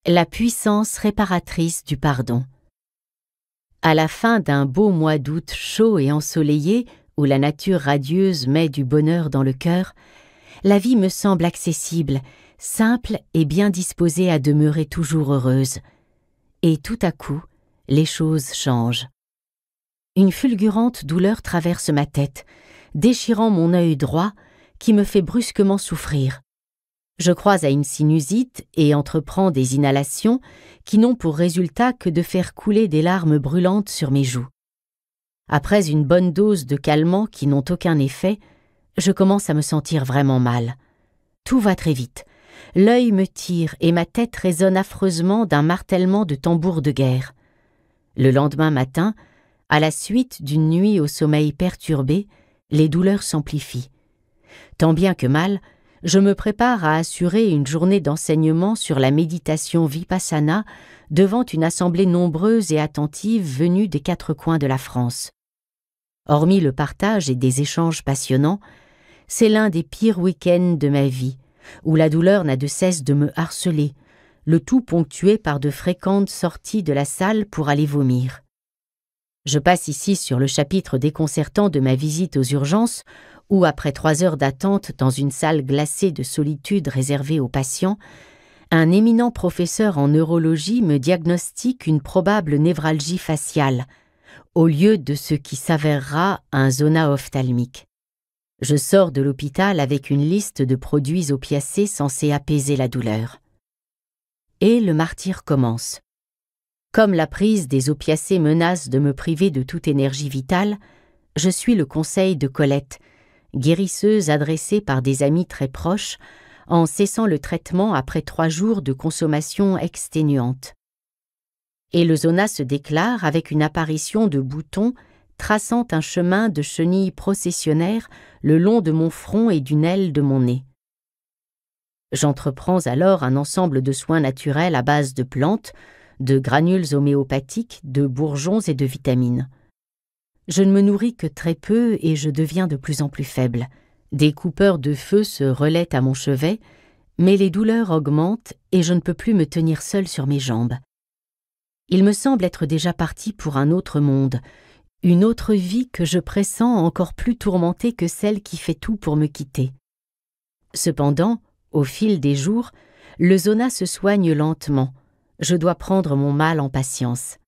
La puissance réparatrice du pardon. À la fin d'un beau mois d'août chaud et ensoleillé, où la nature radieuse met du bonheur dans le cœur, la vie me semble accessible, simple et bien disposée à demeurer toujours heureuse. Et tout à coup, les choses changent. Une fulgurante douleur traverse ma tête, déchirant mon œil droit, qui me fait brusquement souffrir. Je crois à une sinusite et entreprends des inhalations qui n'ont pour résultat que de faire couler des larmes brûlantes sur mes joues. Après une bonne dose de calmants qui n'ont aucun effet, je commence à me sentir vraiment mal. Tout va très vite. L'œil me tire et ma tête résonne affreusement d'un martèlement de tambour de guerre. Le lendemain matin, à la suite d'une nuit au sommeil perturbé, les douleurs s'amplifient. Tant bien que mal, je me prépare à assurer une journée d'enseignement sur la méditation vipassana devant une assemblée nombreuse et attentive venue des 4 coins de la France. Hormis le partage et des échanges passionnants, c'est l'un des pires week-ends de ma vie, où la douleur n'a de cesse de me harceler, le tout ponctué par de fréquentes sorties de la salle pour aller vomir. Je passe ici sur le chapitre déconcertant de ma visite aux urgences, où, après 3 heures d'attente dans une salle glacée de solitude réservée aux patients, un éminent professeur en neurologie me diagnostique une probable névralgie faciale, au lieu de ce qui s'avérera un zona ophtalmique. Je sors de l'hôpital avec une liste de produits opiacés censés apaiser la douleur. Et le martyre commence. Comme la prise des opiacés menace de me priver de toute énergie vitale, je suis le conseil de Colette, guérisseuse adressée par des amis très proches, en cessant le traitement après 3 jours de consommation exténuante. Et le zona se déclare avec une apparition de boutons traçant un chemin de chenilles processionnaires le long de mon front et d'une aile de mon nez. J'entreprends alors un ensemble de soins naturels à base de plantes, de granules homéopathiques, de bourgeons et de vitamines. Je ne me nourris que très peu et je deviens de plus en plus faible. Des coupeurs de feu se relaient à mon chevet, mais les douleurs augmentent et je ne peux plus me tenir seule sur mes jambes. Il me semble être déjà parti pour un autre monde, une autre vie que je pressens encore plus tourmentée que celle qui fait tout pour me quitter. Cependant, au fil des jours, le zona se soigne lentement. Je dois prendre mon mal en patience.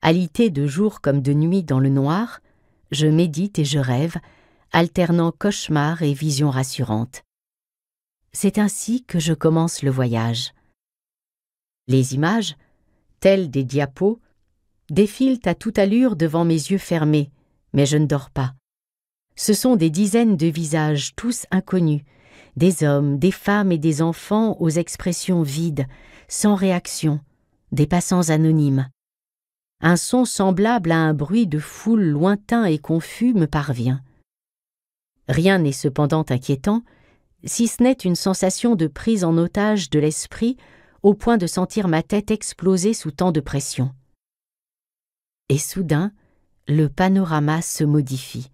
Alité de jour comme de nuit dans le noir, je médite et je rêve, alternant cauchemars et visions rassurantes. C'est ainsi que je commence le voyage. Les images, telles des diapos, défilent à toute allure devant mes yeux fermés, mais je ne dors pas. Ce sont des dizaines de visages, tous inconnus, des hommes, des femmes et des enfants aux expressions vides, sans réaction, des passants anonymes. Un son semblable à un bruit de foule lointain et confus me parvient. Rien n'est cependant inquiétant, si ce n'est une sensation de prise en otage de l'esprit au point de sentir ma tête exploser sous tant de pression. Et soudain, le panorama se modifie.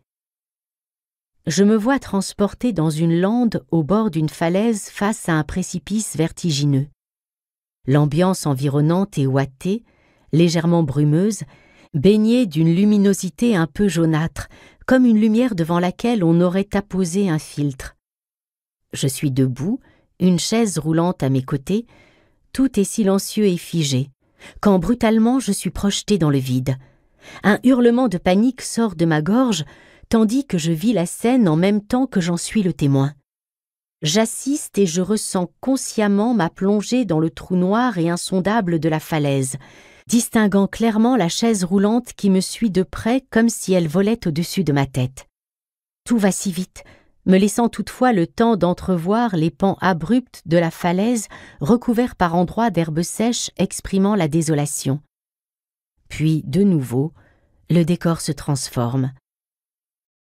Je me vois transporté dans une lande au bord d'une falaise face à un précipice vertigineux. L'ambiance environnante est ouatée, légèrement brumeuse, baignée d'une luminosité un peu jaunâtre, comme une lumière devant laquelle on aurait apposé un filtre. Je suis debout, une chaise roulante à mes côtés, tout est silencieux et figé, quand brutalement je suis projeté dans le vide. Un hurlement de panique sort de ma gorge, tandis que je vis la scène en même temps que j'en suis le témoin. J'assiste et je ressens consciemment ma plongée dans le trou noir et insondable de la falaise, distinguant clairement la chaise roulante qui me suit de près comme si elle volait au-dessus de ma tête. Tout va si vite, me laissant toutefois le temps d'entrevoir les pans abrupts de la falaise recouverts par endroits d'herbes sèches exprimant la désolation. Puis, de nouveau, le décor se transforme.